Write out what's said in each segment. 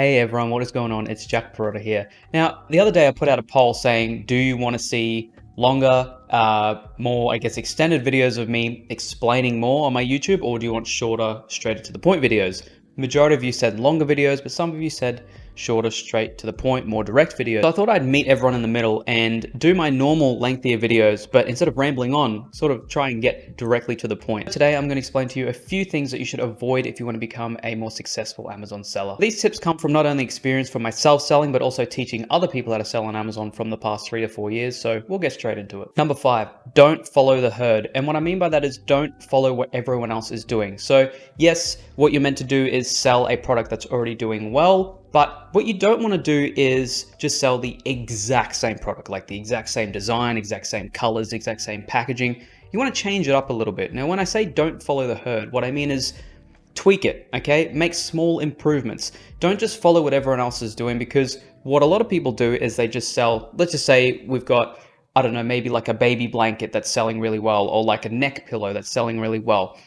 Hey everyone, what is going on? It's Jack Parrotta here. Now, the other day I put out a poll saying, do you want to see longer, more, extended videos of me explaining more on my YouTube, or do you want shorter, straight to the point videos? The majority of you said longer videos, but some of you said shorter, straight to the point, more direct videos. So I thought I'd meet everyone in the middle and do my normal lengthier videos, but instead of rambling on, sort of try and get directly to the point. Today, I'm going to explain to you a few things that you should avoid if you want to become a more successful Amazon seller. These tips come from not only experience from myself selling, but also teaching other people how to sell on Amazon from the past 3 to 4 years. So we'll get straight into it. Number 5, don't follow the herd. And what I mean by that is don't follow what everyone else is doing. So yes, what you're meant to do is sell a product that's already doing well, but what you don't want to do is just sell the exact same product, like the exact same design, exact same colors, exact same packaging. You want to change it up a little bit. Now, when I say don't follow the herd, what I mean is tweak it, okay? Make small improvements. Don't just follow what everyone else is doing, because what a lot of people do is they just sell, let's just say we've got, I don't know, maybe like a baby blanket that's selling really well, or like a neck pillow that's selling really well.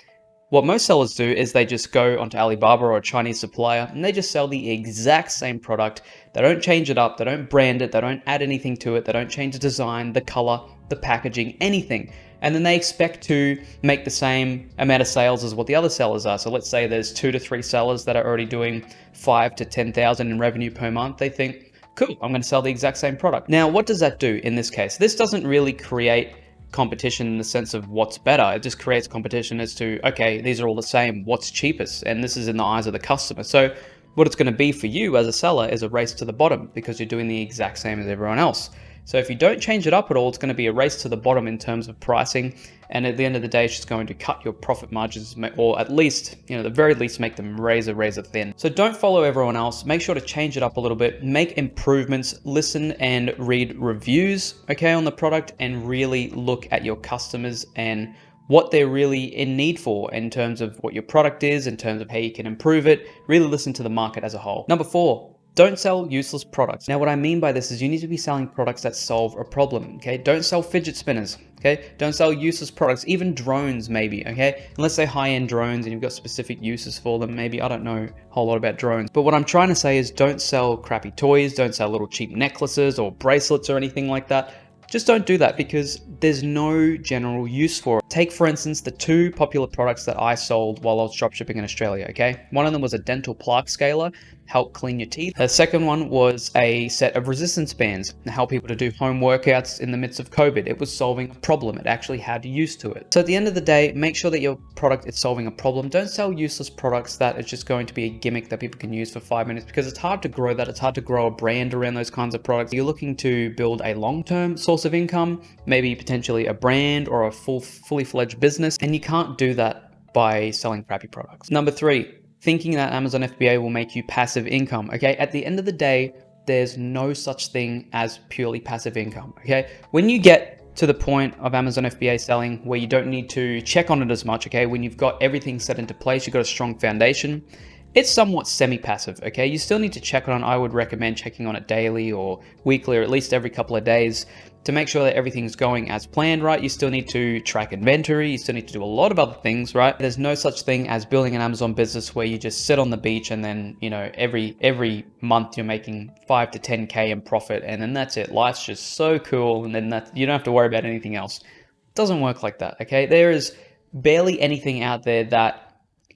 What most sellers do is they just go onto Alibaba or a Chinese supplier and they just sell the exact same product. They don't change it up, they don't brand it, they don't add anything to it, they don't change the design, the color, the packaging, anything. And then they expect to make the same amount of sales as what the other sellers are. So let's say there's 2 to 3 sellers that are already doing 5 to 10,000 in revenue per month. They think, cool, I'm going to sell the exact same product. Now, what does that do in this case? This doesn't really create competition in the sense of what's better. It just creates competition as to, okay, these are all the same, what's cheapest? And this is in the eyes of the customer. So what it's going to be for you as a seller is a race to the bottom, because you're doing the exact same as everyone else. So if you don't change it up at all, it's going to be a race to the bottom in terms of pricing. And at the end of the day, it's just going to cut your profit margins, or at least, the very least, make them razor thin. So don't follow everyone else. Make sure to change it up a little bit, make improvements, listen and read reviews, okay, on the product, and really look at your customers and what they're really in need for in terms of what your product is, in terms of how you can improve it. Really listen to the market as a whole. Number 4, don't sell useless products. Now, what I mean by this is you need to be selling products that solve a problem, okay? Don't sell fidget spinners, okay? Don't sell useless products, even drones maybe, okay? Unless they're high-end drones and you've got specific uses for them, maybe. I don't know a whole lot about drones. But what I'm trying to say is don't sell crappy toys, don't sell little cheap necklaces or bracelets or anything like that. Just don't do that, because there's no general use for it. Take, for instance, the 2 popular products that I sold while I was dropshipping in Australia, okay? One of them was a dental plaque scaler, help clean your teeth. The second one was a set of resistance bands to help people to do home workouts in the midst of COVID. It was solving a problem. It actually had use to it. So at the end of the day, make sure that your product is solving a problem. Don't sell useless products that is just going to be a gimmick that people can use for 5 minutes, because it's hard to grow that. It's hard to grow a brand around those kinds of products. You're looking to build a long-term source of income, maybe potentially a brand or a fully fledged business, and you can't do that by selling crappy products. Number 3, thinking that Amazon FBA will make you passive income, okay? At the end of the day, there's no such thing as purely passive income, okay? When you get to the point of Amazon FBA selling where you don't need to check on it as much, okay? When you've got everything set into place, you've got a strong foundation, it's somewhat semi-passive, okay? You still need to check on it. I would recommend checking on it daily or weekly, or at least every couple of days, to make sure that everything's going as planned, right? You still need to track inventory. You still need to do a lot of other things, right? There's no such thing as building an Amazon business where you just sit on the beach and then, every month you're making 5 to 10K in profit, and then that's it. Life's just so cool, and then you don't have to worry about anything else. It doesn't work like that, okay? There is barely anything out there that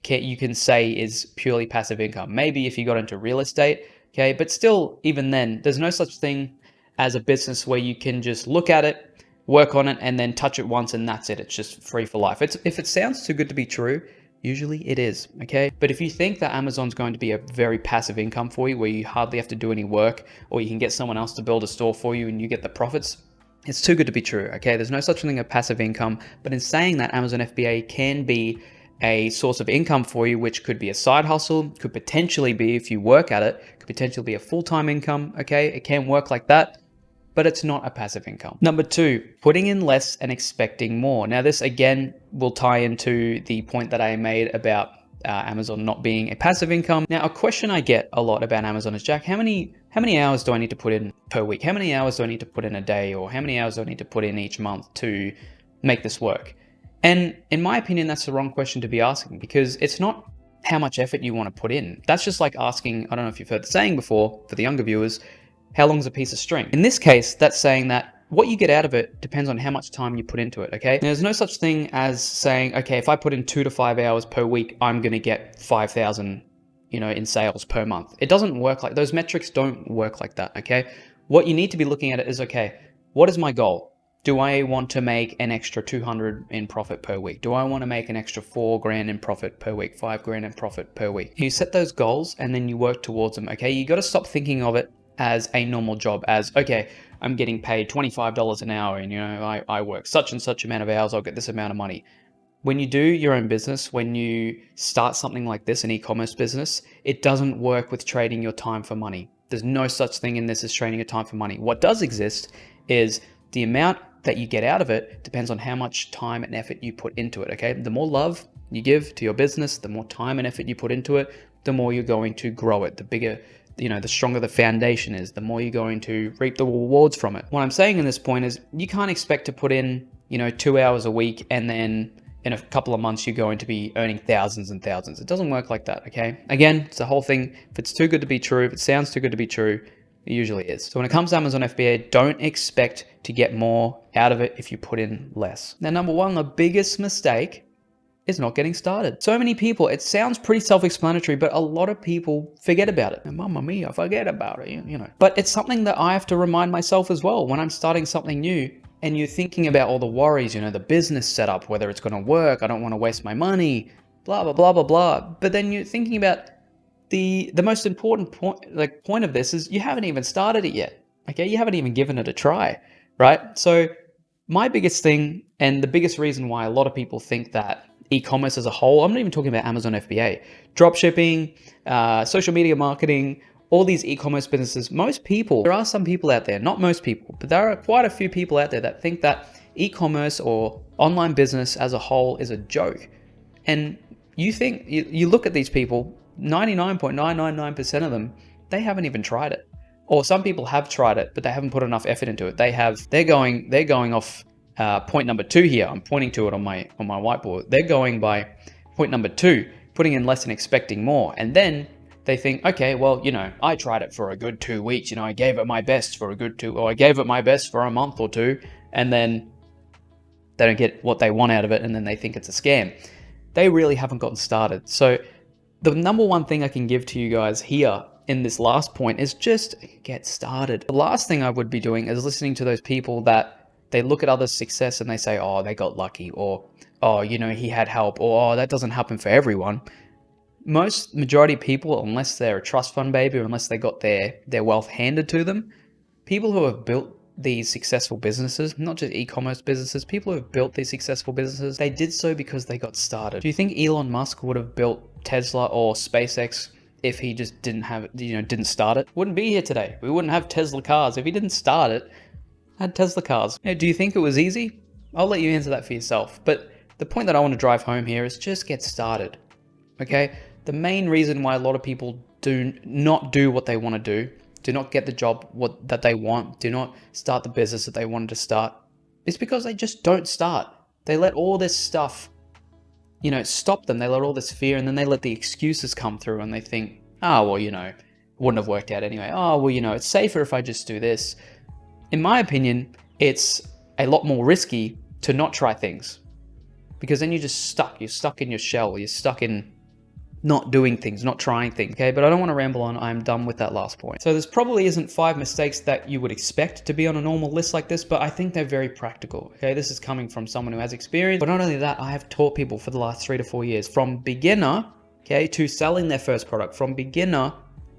you can say is purely passive income. Maybe if you got into real estate, okay? But still, even then, there's no such thing as a business where you can just look at it, work on it, and then touch it once and that's it. It's just free for life. If it sounds too good to be true, usually it is, okay? But if you think that Amazon's going to be a very passive income for you, where you hardly have to do any work, or you can get someone else to build a store for you and you get the profits, it's too good to be true, okay? There's no such thing as passive income. But in saying that, Amazon FBA can be a source of income for you, which could be a side hustle, could potentially be, if you work at it, could potentially be a full-time income, okay? It can work like that, but it's not a passive income. Number 2, putting in less and expecting more. Now, this again will tie into the point that I made about Amazon not being a passive income. Now, a question I get a lot about Amazon is, Jack, how many hours do I need to put in per week? How many hours do I need to put in a day? Or how many hours do I need to put in each month to make this work? And in my opinion, that's the wrong question to be asking, because it's not how much effort you want to put in. That's just like asking, I don't know if you've heard the saying before, for the younger viewers, how long's a piece of string? In this case, that's saying that what you get out of it depends on how much time you put into it, okay? There's no such thing as saying, okay, if I put in 2 to 5 hours per week, I'm going to get 5,000, in sales per month. It doesn't work like, those metrics don't work like that, okay? What you need to be looking at it is, okay, what is my goal? Do I want to make an extra 200 in profit per week? Do I want to make an extra 4 grand in profit per week, 5 grand in profit per week? You set those goals and then you work towards them, okay? You got to stop thinking of it as a normal job, as, okay, I'm getting paid $25 an hour and, I work such and such amount of hours, I'll get this amount of money. When you do your own business, when you start something like this, an e-commerce business, it doesn't work with trading your time for money. There's no such thing in this as trading your time for money. What does exist is the amount that you get out of it depends on how much time and effort you put into it, okay? The more love you give to your business, the more time and effort you put into it, the more you're going to grow it. The bigger, the stronger the foundation is, the more you're going to reap the rewards from it. What I'm saying in this point is you can't expect to put in, 2 hours a week and then in a couple of months, you're going to be earning thousands and thousands. It doesn't work like that, okay? Again, it's the whole thing. If it's too good to be true, if it sounds too good to be true, it usually is. So when it comes to Amazon FBA, don't expect to get more out of it if you put in less. Now, number one, the biggest mistake is not getting started. So many people, it sounds pretty self-explanatory, but a lot of people forget about it. And mamma mia, forget about it, But it's something that I have to remind myself as well when I'm starting something new and you're thinking about all the worries, the business setup, whether it's going to work, I don't want to waste my money, blah, blah, blah, blah, blah. But then you're thinking about the most important point of this is you haven't even started it yet. Okay, you haven't even given it a try, right? So my biggest thing and the biggest reason why a lot of people think that e-commerce as a whole, I'm not even talking about Amazon FBA, drop shipping, social media marketing, all these e-commerce businesses, most people, there are some people out there, not most people, but there are quite a few people out there that think that e-commerce or online business as a whole is a joke. And you look at these people, 99.999% of them, they haven't even tried it. Or some people have tried it, but they haven't put enough effort into it. They're going off point number 2 here. I'm pointing to it on my whiteboard. They're going by point number 2, putting in less and expecting more. And then they think, okay, well, I tried it for a good 2 weeks. I gave it my best for a good 2, or I gave it my best for a month or 2, and then they don't get what they want out of it, and then they think it's a scam. They really haven't gotten started. So the number one thing I can give to you guys here in this last point is just get started. The last thing I would be doing is listening to those people that they look at others' success and they say, oh, they got lucky, or, oh, he had help, or, oh, that doesn't happen for everyone. Majority of people, unless they're a trust fund baby, or unless they got their wealth handed to them, people who have built these successful businesses, not just e-commerce businesses, people who have built these successful businesses, they did so because they got started. Do you think Elon Musk would have built Tesla or SpaceX if he just didn't start it? Wouldn't be here today. We wouldn't have Tesla cars if he didn't start it. Had Tesla cars. Do you think it was easy? I'll let you answer that for yourself. But the point that I want to drive home here is just get started. Okay? The main reason why a lot of people do not do what they want to do not get the job that they want, do not start the business that they wanted to start, is because they just don't start. They let all this stuff, stop them. They let all this fear, and then they let the excuses come through, and they think, oh, well, wouldn't have worked out anyway. Oh, well, it's safer if I just do this. In my opinion, it's a lot more risky to not try things, because then you're just stuck. You're stuck in your shell. You're stuck in not doing things, not trying things, okay? But I don't want to ramble on. I'm done with that last point. So there's probably isn't 5 mistakes that you would expect to be on a normal list like this, but I think they're very practical, okay? This is coming from someone who has experience, but not only that, I have taught people for the last 3 to 4 years, from beginner, okay, to selling their first product, from beginner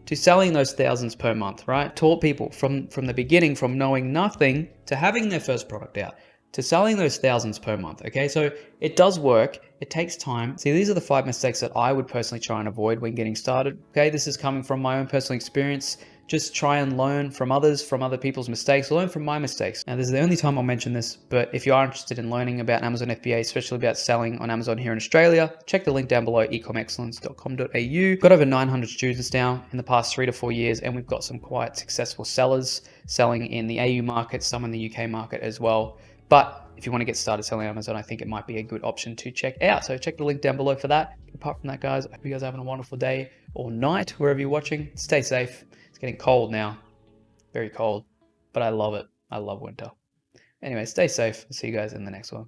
to selling those thousands per month, right? Taught people from the beginning, from knowing nothing to having their first product out, to selling those thousands per month, okay? So it does work. It takes time. See, these are the 5 mistakes that I would personally try and avoid when getting started, okay? This is coming from my own personal experience. Just try and learn from others, from other people's mistakes, learn from my mistakes. Now, this is the only time I'll mention this, but if you are interested in learning about Amazon FBA, especially about selling on Amazon here in Australia, check the link down below, ecomexcellence.com.au. Got over 900 students now in the past 3 to 4 years, and we've got some quite successful sellers selling in the AU market, some in the UK market as well. But if you want to get started selling on Amazon, I think it might be a good option to check out. So check the link down below for that. Apart from that, guys, I hope you guys are having a wonderful day or night, wherever you're watching. Stay safe. It's getting cold now. Very cold. But I love it. I love winter. Anyway, stay safe. See you guys in the next one.